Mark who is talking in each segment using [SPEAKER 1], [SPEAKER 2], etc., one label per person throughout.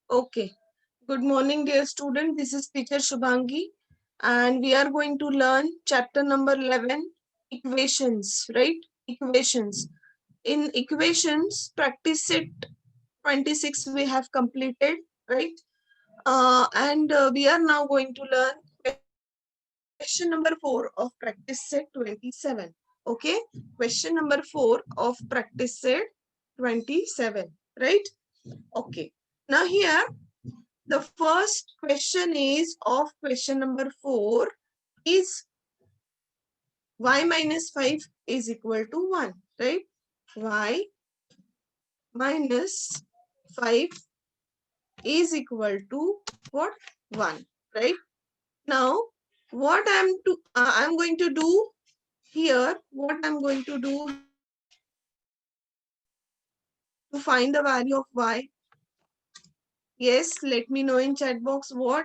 [SPEAKER 1] Okay. Good morning, dear student. This is teacher Shubhangi, and we are going to learn chapter number 11, equations, right? Equations. In equations, practice set 26 we have completed, right? And we are now going to learn question number 4 of practice set 27. Okay? Question number 4 of practice set 27, right? Okay. Now here the first question is of question number 4 is y minus 5 is equal to 1, right? Y minus 5 is equal to what? 1, right? Now, what I'm going to do here, what I'm going to do to find the value of y. Yes, let me know in chat box what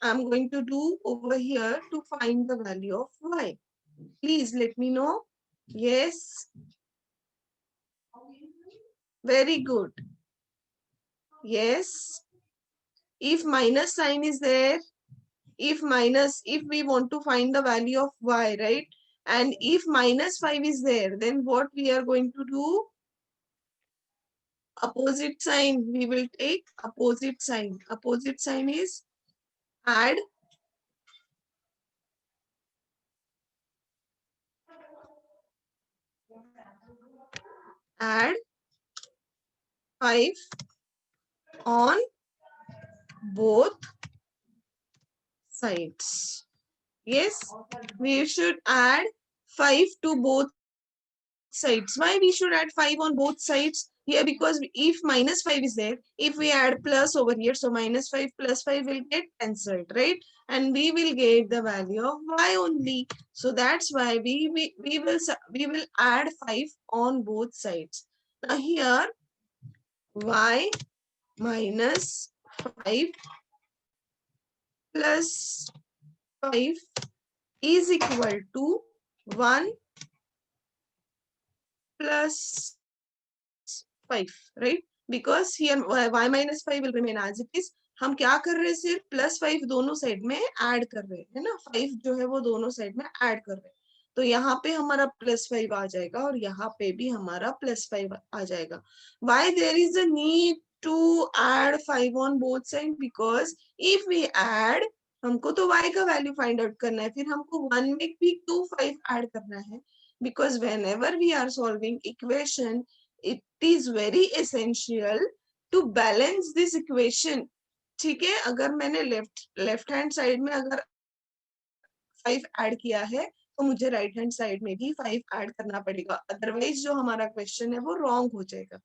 [SPEAKER 1] I'm going to do over here to find the value of y. Please let me know. Yes, very good. Yes, if minus sign is there, if we want to find the value of y, right? And if minus 5 is there, then what we are going to do? Opposite sign, we will take opposite sign. Opposite sign is add add 5 on both sides. Yes, we should add 5 to both sides. Why we should add 5 on both sides? Here, because if minus 5 is there, if we add plus over here, so minus 5 plus 5 will get cancelled, right? And we will get the value of y only. So that's why we will add 5 on both sides. Now here, y minus 5 plus 5 is equal to 1 plus 5, right? Because here y minus 5 will remain as it is. हम क्या कर रहे हैं? सिर्फ plus 5 दोनों side में add कर रहे हैं ना, 5 जो है वो दोनों साइड में ऐड कर रहे हैं. तो यहाँ पे हमारा प्लस 5 आ जाएगा और यहाँ पे भी हमारा प्लस 5 आ जाएगा. Why there is a need to add 5 on both sides? Because if we add, हमको तो y का वैल्यू फाइंड आउट करना है, फिर हमको 1 में भी 2 5 ऐड करना है. Because whenever we are solving equation, it is very essential to balance this equation. ठीक है, अगर मैंने लेफ्ट हैंड साइड में अगर 5 ऐड किया है तो मुझे राइट हैंड साइड में भी 5 ऐड करना पड़ेगा, अदरवाइज जो हमारा क्वेश्चन है वो रॉन्ग हो जाएगा.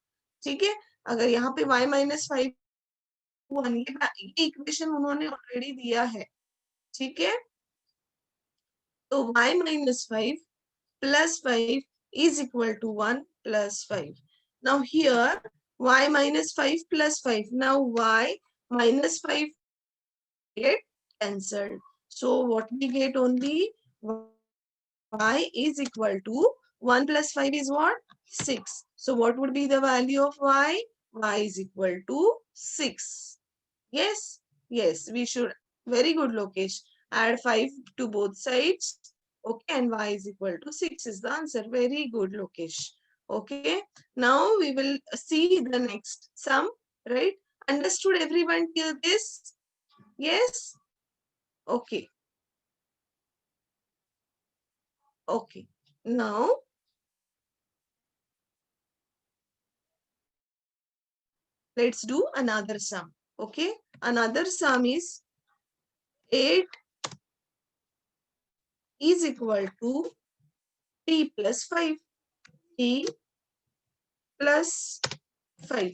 [SPEAKER 1] ठीक है, अगर यहाँ पे y माइनस 5 1 ये इक्वेशन उन्होंने ऑलरेडी दिया है. ठीक है, तो y minus 5 plus 5 is equal to 1 plus 5. Now here y minus 5 plus 5. Now y minus 5 get cancelled. So what we get only y is equal to 1 plus 5 is what? 6. So what would be the value of y? Y is equal to 6. Yes? Yes, we should. Very good, Lokesh. Add 5 to both sides. Okay, and y is equal to 6 is the answer. Very good, Lokesh. Okay, now we will see the next sum, right? Understood everyone till this? Yes? Okay. Okay. Now, let's do another sum. Okay, another sum is 8 is equal to t plus 5. T plus 5.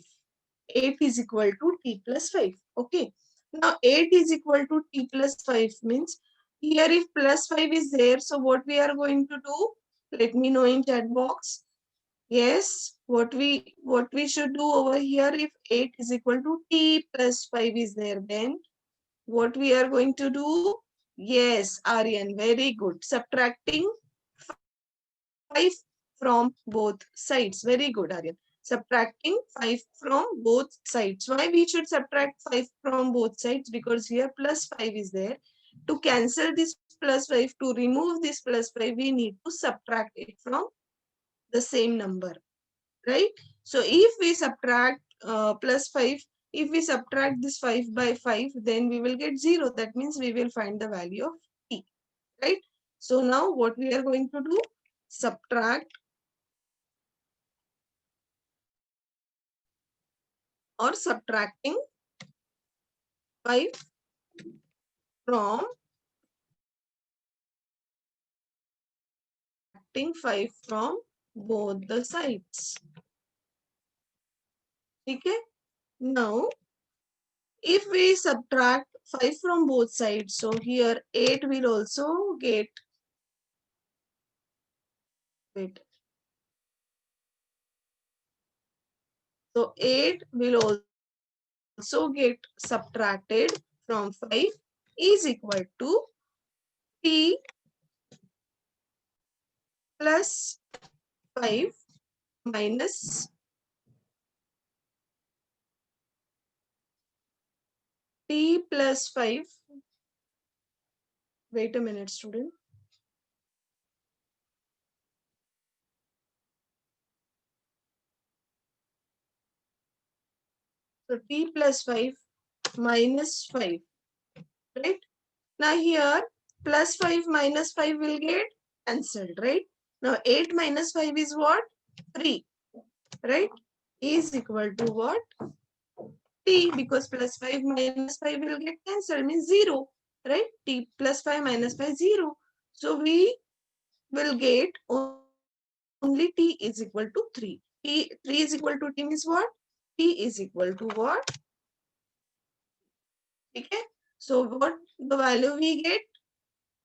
[SPEAKER 1] 8 is equal to t plus 5. Okay. Now 8 is equal to t plus 5 means here if plus 5 is there, so what we are going to do? Let me know in chat box. Yes, what we should do over here, if 8 is equal to t plus 5 is there, then what we are going to do? Yes, Aryan, very good. Subtracting 5 from both sides. Very good, Aryan. subtracting 5 from both sides. Why we should subtract 5 from both sides? Because here plus 5 is there. To cancel this plus 5, to remove this plus 5, we need to subtract it from the same number, right? So if we subtract plus 5, if we subtract this 5 by 5, then we will get 0. That means we will find the value of t, right? So now what we are going to do? Subtract or subtracting 5 from 5 from both the sides. Okay. Now, if we subtract 5 from both sides, so here 8 will also get, wait. So 8 will also get subtracted from 5 is equal to t plus 5 minus t plus 5. Wait a minute, student. So t plus 5 minus 5, right? Now here plus 5 minus 5 will get cancelled, right? Now 8 minus 5 is what? 3, right? Is equal to what? T, because plus 5 minus 5 will get cancelled, means 0, right? T plus 5 minus 5, 0. So we will get only t is equal to 3. T 3 is equal to t means what? T is equal to what? Okay. So what the value we get?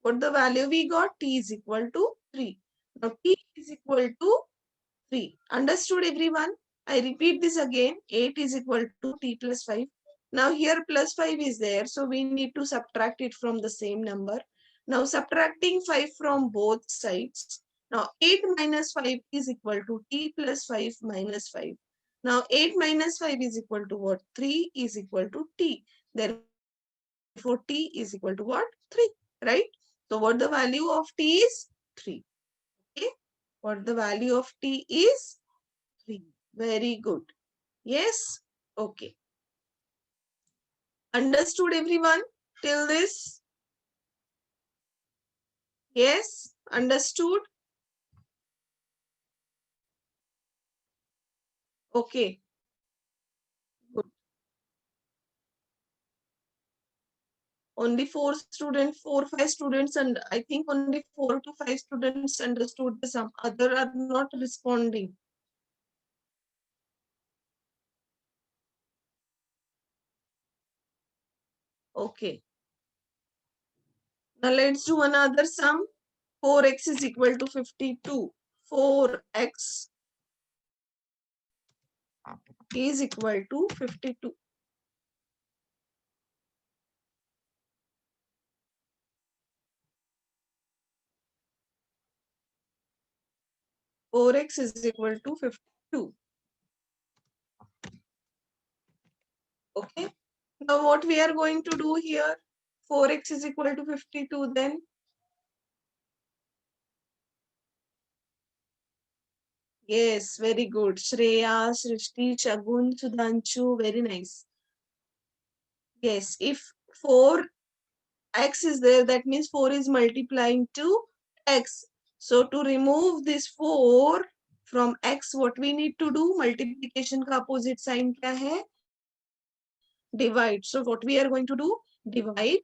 [SPEAKER 1] What the value we got? T is equal to 3. Now t is equal to 3. Understood everyone? I repeat this again. 8 is equal to t plus 5. Now here plus 5 is there. So we need to subtract it from the same number. Now subtracting 5 from both sides. Now 8 minus 5 is equal to t plus 5 minus 5. Now 8 minus 5 is equal to what? 3 is equal to t. Therefore t is equal to what? 3, right? So what the value of t is? 3. Okay. What the value of t is? 3. Very good. Yes? Okay. Understood everyone till this? Yes? Understood? Okay. Good. Only 5 students, and I think only 4 to 5 students understood the sum. Other are not responding. Okay. Now let's do another sum. 4x is equal to 52. 4x is equal to 52. 4x is equal to 52. Okay. Now what we are going to do here? 4x is equal to 52 then. Yes, very good. Shreya, Srishti, Chagun, Sudhanshu, very nice. Yes, if 4x is there, that means 4 is multiplying to x. So to remove this 4 from x, what we need to do? Multiplication ka opposite sign kya hai? Divide. So what we are going to do? Divide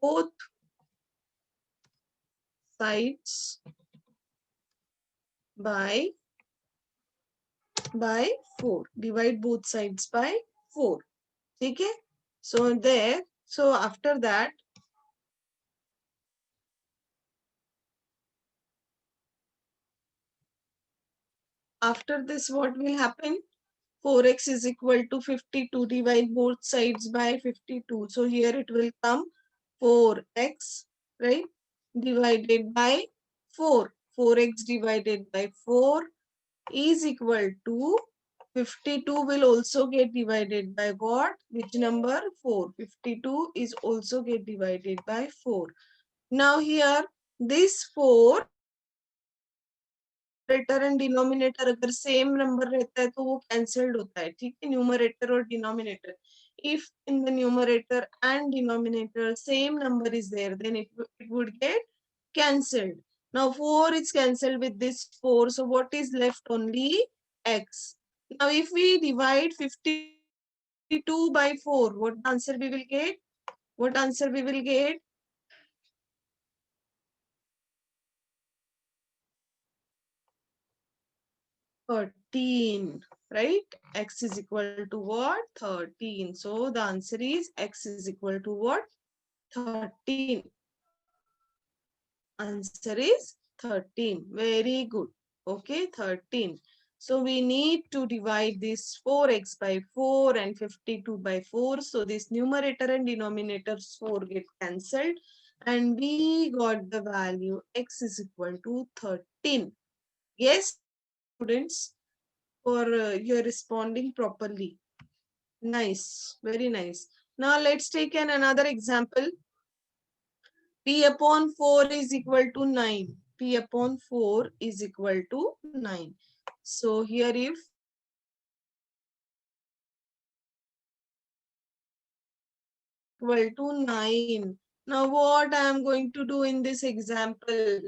[SPEAKER 1] both sides by 4. Divide both sides by 4. Okay. So there, so after that, after this, what will happen? 4x is equal to 52. Divide both sides by 52. So here it will come 4x, right, divided by 4. 4x divided by 4 is equal to 52 will also get divided by what? Which number? 4. 52 is also get divided by 4. Now here this 4 numerator and denominator अगर same number रहता है तो वो cancelled होता है, ठीक है, numerator और denominator. If in the numerator and denominator same number is there then it would get cancelled. Now 4 is cancelled with this 4, so what is left? Only x. Now if we divide 52 by 4, what answer we will get? What answer we will get? 13, right? X is equal to what? 13. So the answer is x is equal to what? 13. Answer is 13. Very good. Okay, 13. So we need to divide this 4x by 4 and 52 by 4. So this numerator and denominator 4 get cancelled. And we got the value x is equal to 13. Yes, students? For you're responding properly. Nice, very nice. Now let's take another example. P upon 4 is equal to 9. P upon 4 is equal to 9. So here if equal to 9. Now what I am going to do in this example?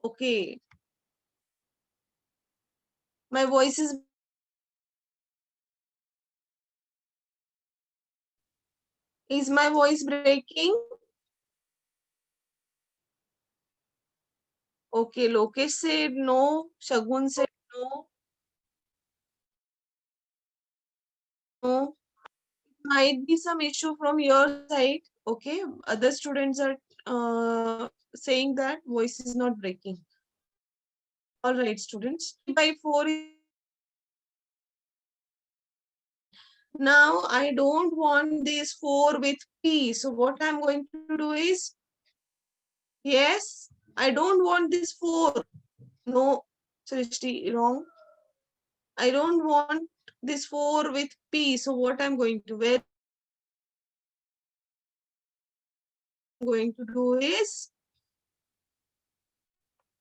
[SPEAKER 1] Okay. My voice is my voice breaking? Okay, Lokesh said no. Shagun said no. No. Might be some issue from your side. Okay. Other students are saying that voice is not breaking. All right, students. By 4 now I don't want this 4 with P. So what I'm going to do is, yes, I don't want this 4. No, Srishti, wrong. I don't want this 4 with P. So what I'm going to, where I'm going to do is,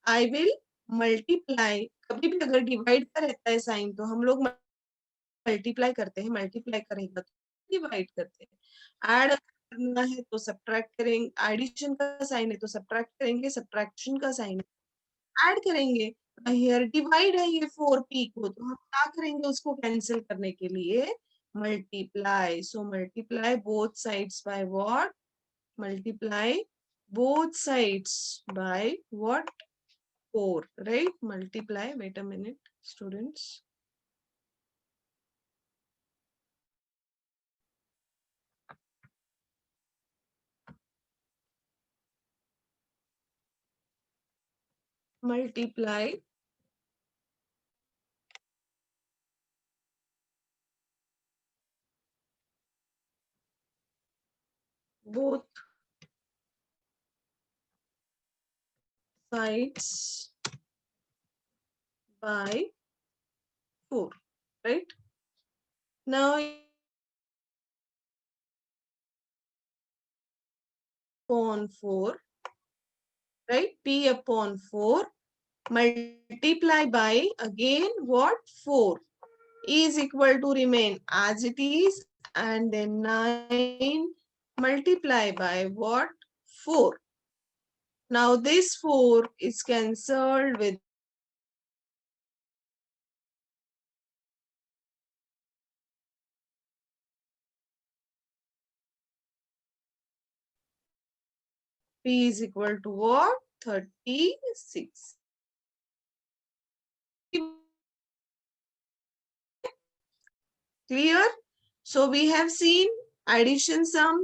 [SPEAKER 1] I will multiply. कभी भी अगर divide का रहता है sign तो हम लोग multiply करते हैं, मल्टीप्लाई करेंगे तो डिवाइड करते हैं, ऐड करना है तो सब्ट्रैक्ट करेंगे, एडिशन का साइन है तो सब्ट्रैक्ट करेंगे, सब्ट्रैक्शन का साइन है ऐड करेंगे. हियर डिवाइड है ये 4p को, तो हम क्या करेंगे उसको कैंसिल करने के लिए? Multiply. So multiply both sides by what? Multiply both sides by what? 4, right? Multiply. Wait a minute, students. Multiply both sides by 4, right? Now upon 4, right? P upon 4 multiply by again what? 4 is equal to remain as it is, and then 9 multiply by what? 4. Now this 4 is cancelled with P is equal to what? 36. Clear? So we have seen addition sum,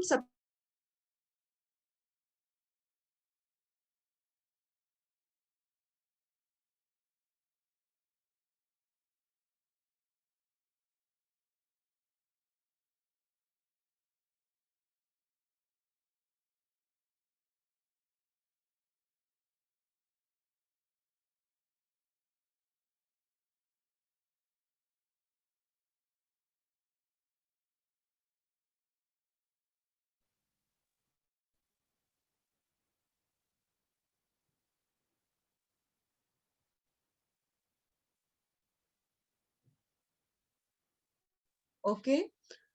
[SPEAKER 1] Okay,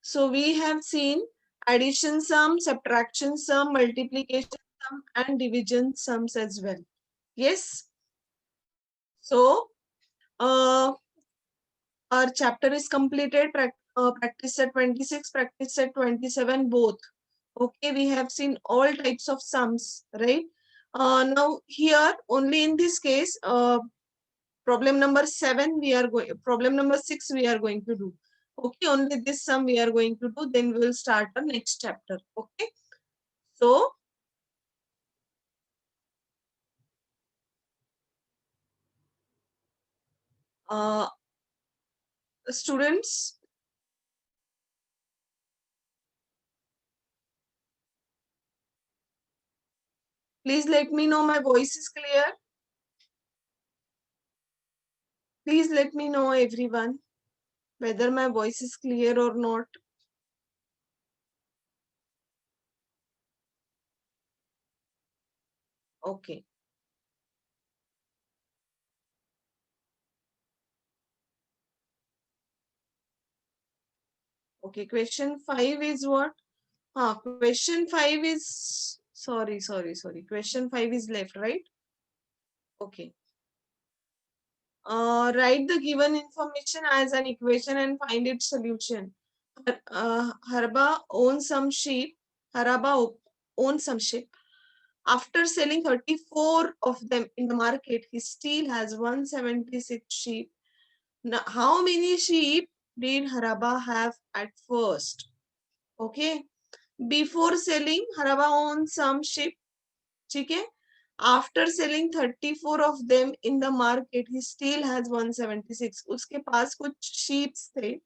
[SPEAKER 1] so we have seen addition sum, subtraction sum, multiplication sum, and division sums as well. Yes. So our chapter is completed. Practice set 26, practice set 27, both. Okay, we have seen all types of sums, right? Now here, only in this case, problem number 7 we are going, problem number 6 we are going to do. Okay, only this sum we are going to do, then we will start the next chapter. Okay, so uh, students, please let me know my voice is clear. Please let me know, everyone, whether my voice is clear or not. Okay. Okay, question 5 is what? Question 5 is, sorry. Question 5 is left, right? Okay. Write the given information as an equation and find its solution. Haraba owns some sheep. Haraba owns some sheep. After selling 34 of them in the market, he still has 176 sheep. Now, how many sheep did Haraba have at first? Okay. Before selling, Haraba owns some sheep. ठीक है? After selling 34 of them in the market, he still has 176. उसके पास कुछ sheeps थे.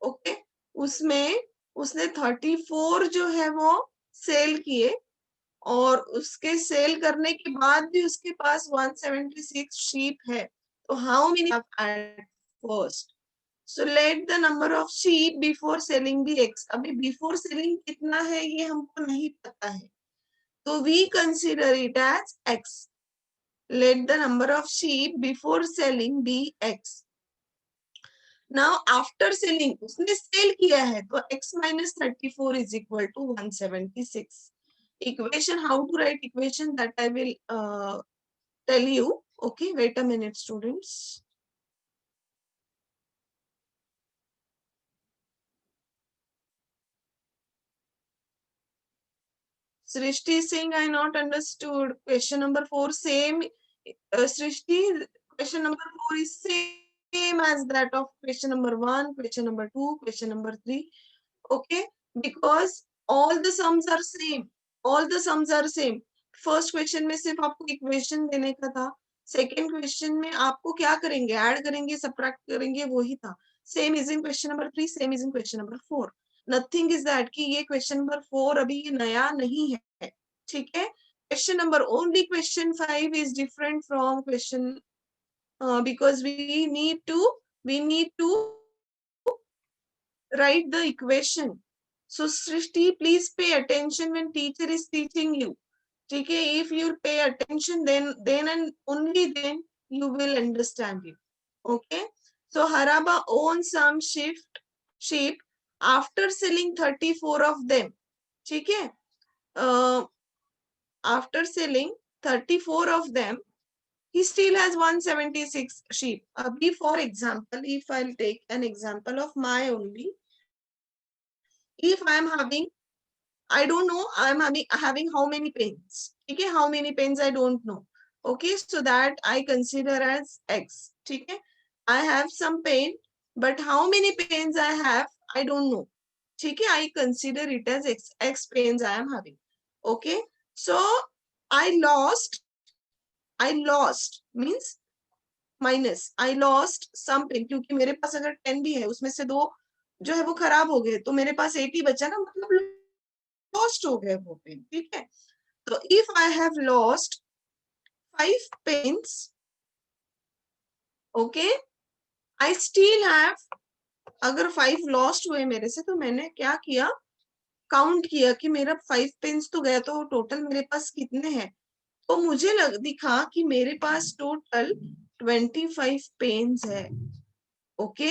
[SPEAKER 1] Okay? उसमें उसने 34 जो है वो सेल किए और उसके सेल करने के बाद भी उसके पास 176 sheep है. तो how many have at first? So let the number of sheep before selling be x. अभी before selling कितना है ये हमको नहीं पता है. So we consider it as x. Let the number of sheep before selling be x. Now after selling, उसने cell किया है तो x minus 34 is equal to 176. Equation, how to write equation, that I will tell you. Okay, wait a minute, students. Srishti is saying I not understood. Question number 4 same. Srishti, question number 4 is same as that of question number 1, question number 2, question number 3. Okay, because all the sums are same. All the sums are same. First question में सिर्फ आपको equation देने का था. Second question में आपको क्या करेंगे, ऐड करेंगे, सब्ट्रैक्ट करेंगे, वही था. Same is in question number 3, same is in question number 4. Nothing is that कि ये क्वेश्चन नंबर 4 अभी ये नया नहीं है. ठीक है. Question number only question 5 is different from question because we need to write the equation. So Srishti, please pay attention when teacher is teaching you. Okay, if you pay attention, then and only then you will understand it. Okay, so Haraba owns some sheep after selling 34 of them. Okay, after selling 34 of them, he still has 176 sheep. Abhi, for example, if I'll take an example of my only, if I'm having, I don't know, I'm having how many pens. Okay, how many pens I don't know. Okay, so that I consider as X. Okay, I have some pen, but how many pens I have, I don't know. Okay, I consider it as X pens I am having. Okay, so I lost means minus. I lost some pen, क्योंकि मेरे पास अगर 10 भी है उसमें से 2 जो है वो खराब हो गए, तो मेरे पास 80 बचा ना, मतलब लॉस्ट हो गए वो पेन. ठीक है. तो if I have lost 5 pens, okay, I still have, अगर 5 लॉस्ट हुए मेरे से, तो मैंने क्या किया, काउंट किया कि मेरा 5 पेन्स तो गया, तो टोटल मेरे पास कितने हैं. तो मुझे दिखा कि मेरे पास टोटल 25 पेन्स है. ओके,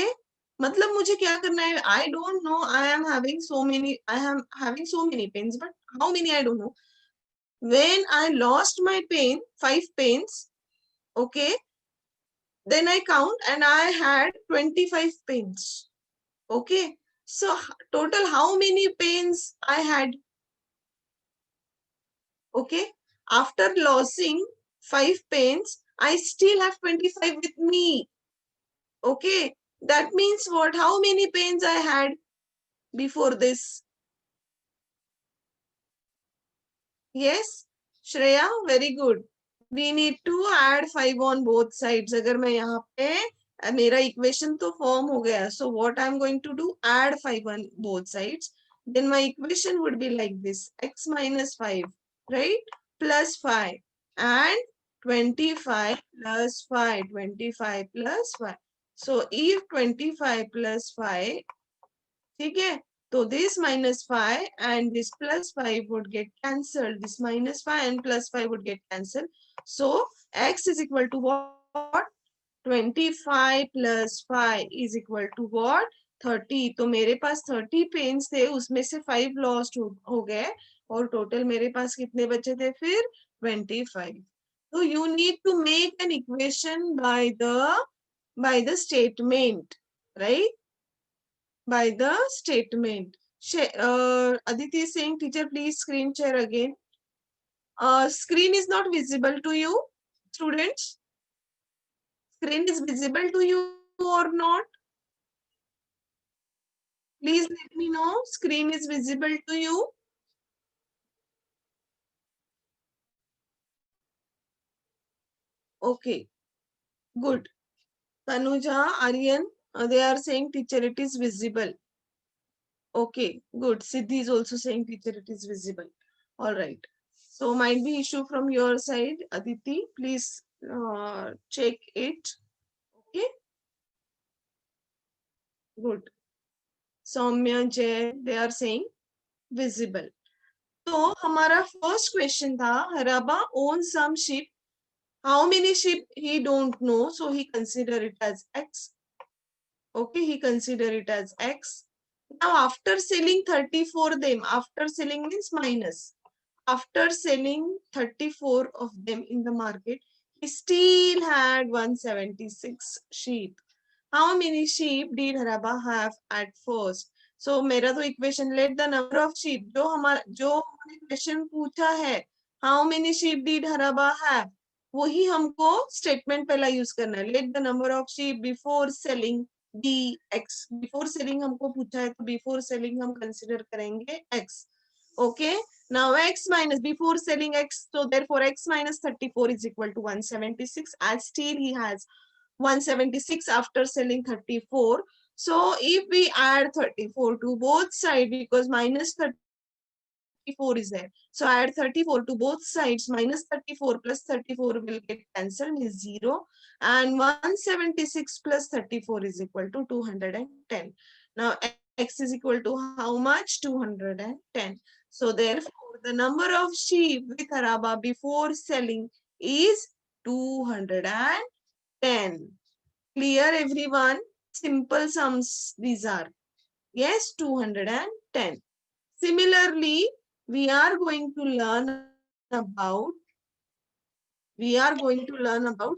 [SPEAKER 1] मतलब मुझे क्या करना है? I don't know. I am having so many. I am having so many pens, but how many I don't know. When I lost my pen, 5 pens. Okay. Then I count and I had 25 pens. Okay. So total how many pens I had? Okay. After losing 5 pens, I still have 25 with me. Okay. That means what? How many pens I had before this? Yes. Shreya, very good. We need to add 5 on both sides. अगर मैं यहाँ पे मेरा equation तो form हो गया. So what I'm going to do? Add 5 on both sides. Then my equation would be like this. X minus 5, right? Plus 5. And 25 plus 5. 25 plus 5. So if 25 plus 5, ठीक है? So this minus 5 and this plus 5 would get cancelled. This minus 5 and plus 5 would get cancelled. So x is equal to what? 25 plus 5 is equal to what? 30. तो मेरे पास 30 pens थे, उसमें से 5 lost हो गए और टोटल मेरे पास कितने बचे थे फिर? 25. So you need to make an equation by the statement, right? By the statement. Aditi is saying, teacher, please screen share again. Screen is not visible to you, students. Screen is visible to you or not? Please let me know. Screen is visible to you. Okay, good. Tanuja, Aryan, they are saying, teacher, it is visible. Okay, good. Siddhi is also saying, teacher, it is visible. All right. So might be issue from your side, Aditi. Please check it. Okay. Good. Soumya, Jay, they are saying visible. So हमारा first question था, Haraba owns some sheep. How many sheep he don't know, so he consider it as X. Okay, he consider it as X. Now after selling 34 them, after selling means minus. After selling 34 of them in the market, he still had 176 sheep. How many sheep did Haraba have at first? So मेरा तो equation, let the number of sheep जो हमने question पूछा है, how many sheep did Haraba have? वही हमको statement पहला use करना है. Let the number of sheep before selling be X. Before selling हमको पूछा है तो before selling हम consider करेंगे X. Okay. Now X minus before selling X, so therefore X minus 34 is equal to 176, as still he has 176 after selling 34. So if we add 34 to both sides, because minus 34 is there, so add 34 to both sides, minus 34 plus 34 will get cancelled, is 0, and 176 plus 34 is equal to 210. Now X is equal to how much? 210. So therefore the number of sheep with Haraba before selling is 210. Clear everyone? Simple sums these are. Yes, 210. Similarly, we are going to learn about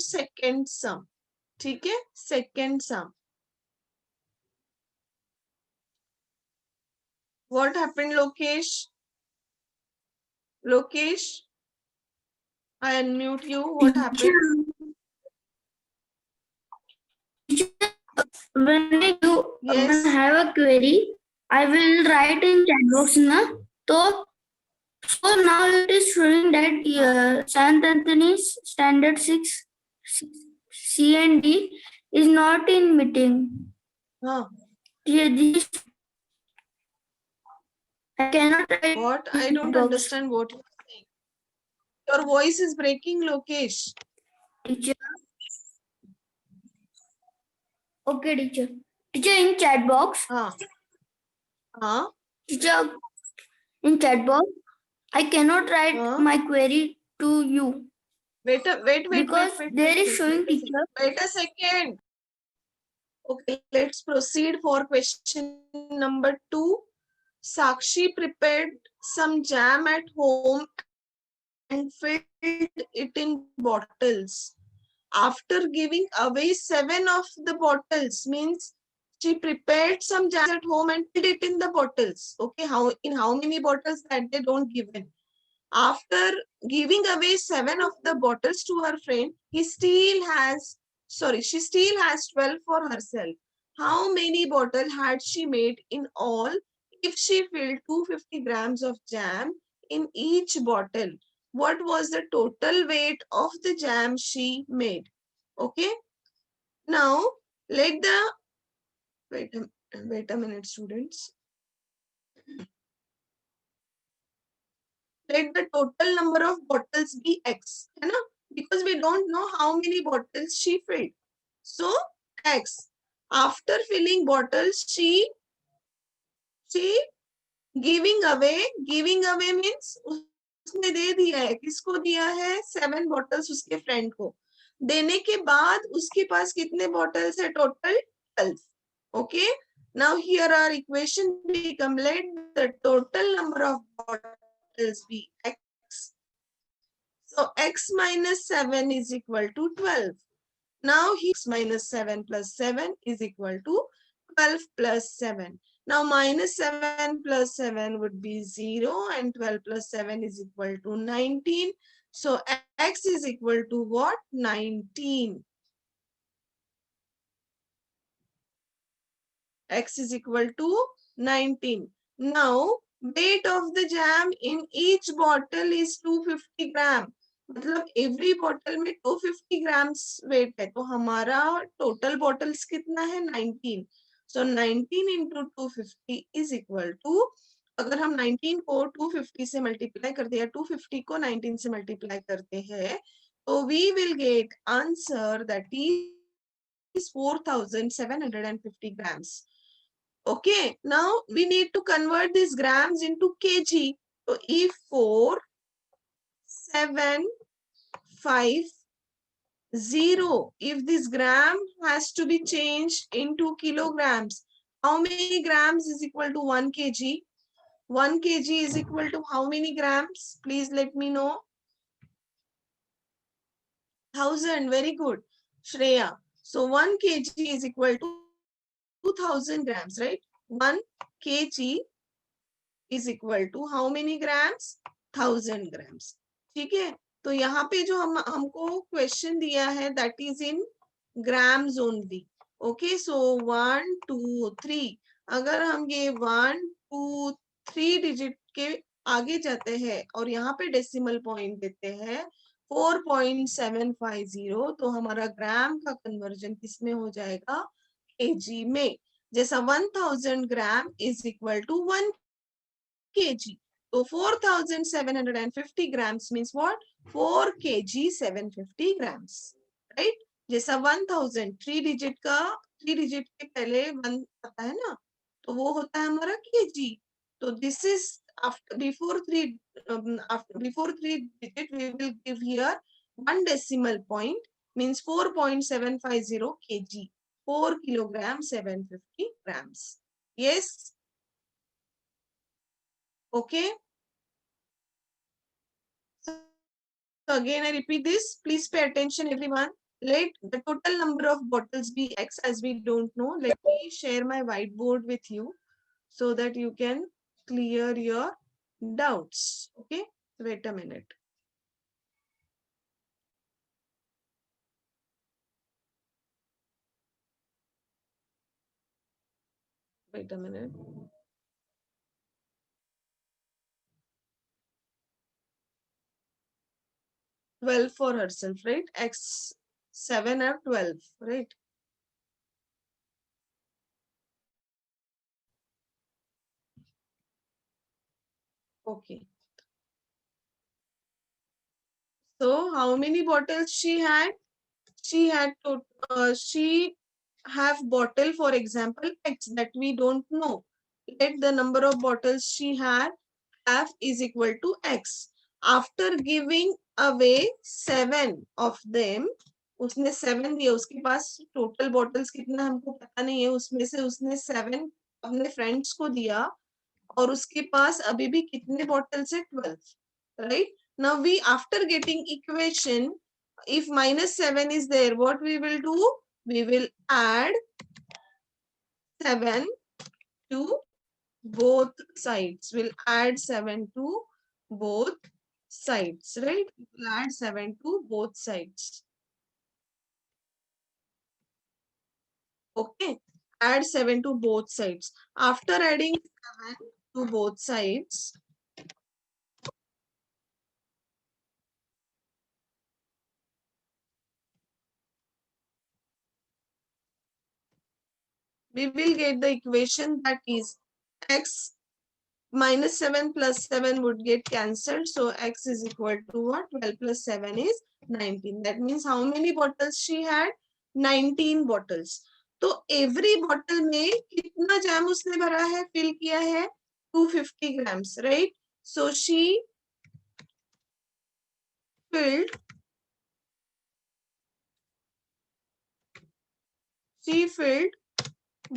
[SPEAKER 1] second sum. ठीक है? Second sum. What happened, Lokesh? Lokesh, I unmute you. What happened?
[SPEAKER 2] When you
[SPEAKER 1] Yes.
[SPEAKER 2] have a query, I will write in chat box na. So now it is showing that Sant Anthony's Standard 6 C and D is not in meeting.
[SPEAKER 1] Huh.
[SPEAKER 2] This I cannot write.
[SPEAKER 1] What? I
[SPEAKER 2] in
[SPEAKER 1] don't
[SPEAKER 2] box.
[SPEAKER 1] understand what you're saying. Your voice is breaking, Lokesh.
[SPEAKER 2] Teacher. Okay, teacher. Teacher, in chat box. Teacher, in chat box, I cannot write my query to you.
[SPEAKER 1] Wait,
[SPEAKER 2] Because there is showing teacher.
[SPEAKER 1] Wait a second. Okay, let's proceed for question number 2. Sakshi prepared some jam at home and filled it in bottles. After giving away 7 of the bottles, means she prepared some jam at home and filled it in the bottles. Okay, how many bottles that they don't given. After giving away 7 of the bottles to her friend, she still has 12 for herself. How many bottles had she made in all if she filled 250 grams of jam in each bottle? What was the total weight of the jam she made? Okay. Now, let the, wait a minute, students. Let the total number of bottles be X, है ना? Because we don't know how many bottles she filled. So, X. After filling bottles, she giving away means उसने दे दिया है. किसको दिया है? 7 bottles उसके friend को. देने के बाद उसके पास कितने bottles है total? 12. Okay. Now here our equation become, let the total number of bottles be X. So X minus 7 is equal to 12. Now X minus 7 plus 7 is equal to 12 plus 7. Now minus 7 plus 7 would be 0 and 12 plus 7 is equal to 19. So X is equal to what? 19. X is equal to 19. Now weight of the jam in each bottle is 250 gram. मतलब every bottle में 250 grams weight है, तो हमारा total bottles कितना है? 19. So 19 into 250 is equal to, अगर हम 19 को 250 से multiply करते हैं, 250 को 19 से multiply करते हैं, तो we will get answer that is 4,750 grams. Okay, now we need to convert these grams into kg. So if 4, 7, 5, 0, if this gram has to be changed into kilograms, how many grams is equal to 1 kg? 1 kg is equal to how many grams? Please let me know. 1000, very good. Shreya. So 1 kg is equal to 2000 grams, right? 1 kg is equal to how many grams? 1000 grams. ठीक है, तो यहाँ पे जो हमको question दिया है that is in grams only. Okay, so 1, 2, 3. अगर हम ये 1, 2, 3 डिजिट के आगे जाते हैं और यहाँ पे डेसिमल पॉइंट देते हैं 4.750, तो हमारा ग्राम का कन्वर्जन किसमें हो जाएगा? केजी में. जैसा 1000 gram is equal to 1 kg. So 4,750 grams means what? 4 kg 750 grams. Right? जैसा 1000 3 डिजिट के पहले 1 आता है ना, तो वो होता है हमारा kg. तो this is after before 3 digit we will give here 1 decimal point means 4.750 kg. 4 kilogram 750 grams. Yes. Okay. So again, I repeat this. Please pay attention, everyone. Let the total number of bottles be X, as we don't know. Let me share my whiteboard with you so that you can clear your doubts. Okay. Wait a minute. Wait a minute. Twelve for herself, right? X 7 or 12, right? Okay. So how many bottles she had? She had to, she have bottle, for example, X that we don't know. Let the number of bottles she had have is equal to X. After giving away 7 of them, उसने 7 दिया, उसके पास total bottles कितना हमको पता नहीं है, उसमें से उसने 7 अपने फ्रेंड्स को दिया और उसके पास अभी भी कितने बॉटल्स है? 12, right? Now we after getting equation, if -7 is there, what we will do? We will add 7 to both sides. We'll add 7 to both sides, right? We'll add 7 to both sides. Okay, add 7 to both sides. After adding 7 to both sides, we will get the equation that is x -7 plus 7 would get cancelled. So x is equal to what? 12 plus 7 is 19. That means how many bottles she had? 19 bottles. तो every bottle में कितना jam उसने भरा है, fill किया है? 250 grams, right? So she filled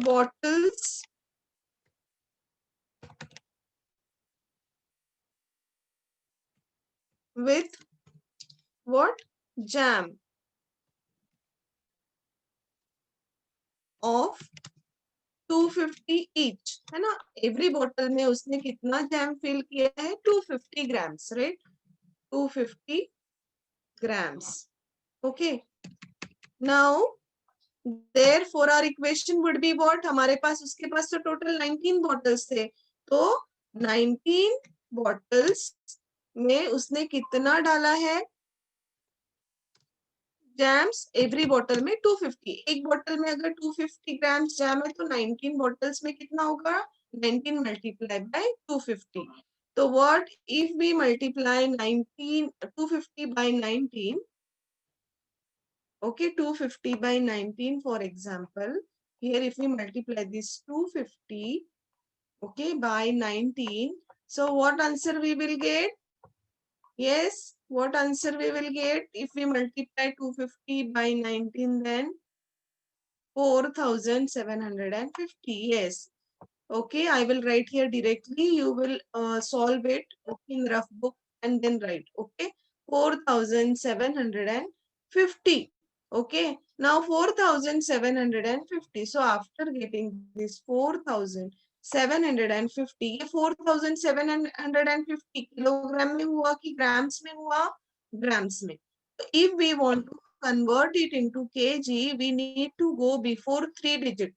[SPEAKER 1] bottles with what? Jam of 250 each, है ना? एवरी बॉटल में उसने कितना जैम फिल किया है? 250 grams, right? 250 grams. Okay. Now, therefore our equation would be what? हमारे पास, उसके पास तो टोटल 19 बॉटल्स थे, तो 19 बॉटल्स में उसने कितना डाला है जैम्स? एवरी बॉटल में 250. एक बॉटल में अगर 250 ग्राम्स जैम है तो 19 बॉटल्स में कितना होगा? 19 मल्टीप्लाई बाय 250. तो what if we multiply 19 250 by 19? Okay, 250 by 19, for example. Here if we multiply this 250, okay, by 19, so what answer we will get? Yes, what answer we will get if we multiply 250 by 19? Then 4750. Yes. Okay, I will write here directly. You will solve it in rough book and then write. Okay, 4750. Okay, now 4750. So after getting this 4750, ये 4750 kilogram में हुआ कि grams में हुआ? Grams में. If we want to convert it into kg, we need to go before 3 digit.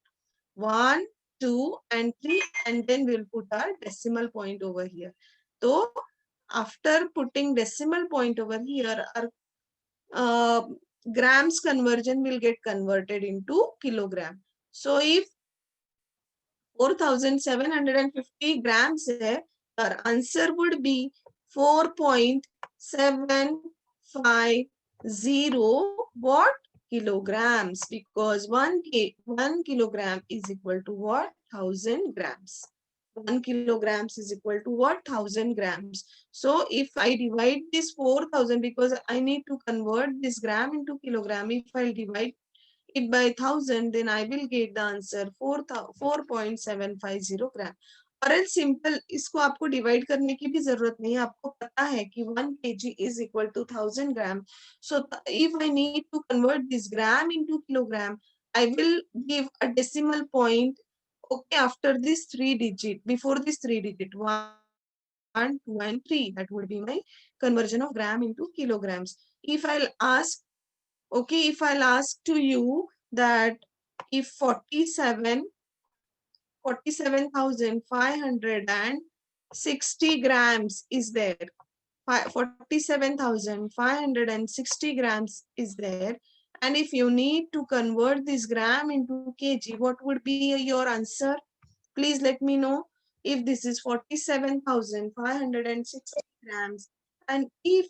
[SPEAKER 1] 1, 2 and 3, and then we'll put our decimal point over here. So after putting decimal point over here, our grams conversion will get converted into kilogram. So if 4750 grams hai, our answer would be 4.750 what? Kilograms, because 1 kilogram is equal to what? 1000 grams. 1 kilograms is equal to what? 1000 grams. So if I divide this 4000, because I need to convert this gram into kilogram, if I divide it by 1000, then I will get the answer 4.750 ग्राम. और L simple, इसको आपको divide करने की भी जरूरत नहीं है, आपको पता है कि 1 kg is equal to 1000 gram. So if I need to convert this gram into kilogram, I will give a decimal point, okay, after this 3 digit, before this 3 digit, 1, 2 and 3. That would be my conversion of gram into kilograms. If I'll ask, okay, if I'll ask to you that if 47,560 grams is there, 47,560 grams is there, and if you need to convert this gram into kg, what would be your answer? Please let me know. If this is 47,560 grams, and if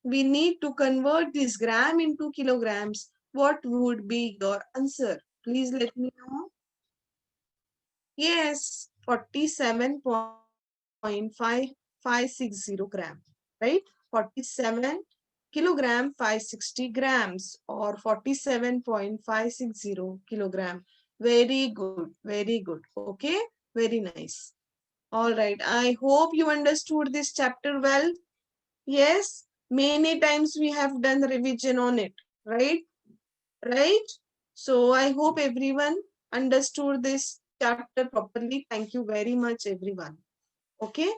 [SPEAKER 1] we need to convert this gram into kilograms, what would be your answer? Please let me know. Yes, 47.5560 gram, right? 47 kilogram 560 grams or 47.560 kilogram. Very good, very good. Okay, very nice. All right, I hope you understood this chapter well. Yes, many times we have done revision on it, right? Right? So I hope everyone understood this chapter properly. Thank you very much, everyone. Okay.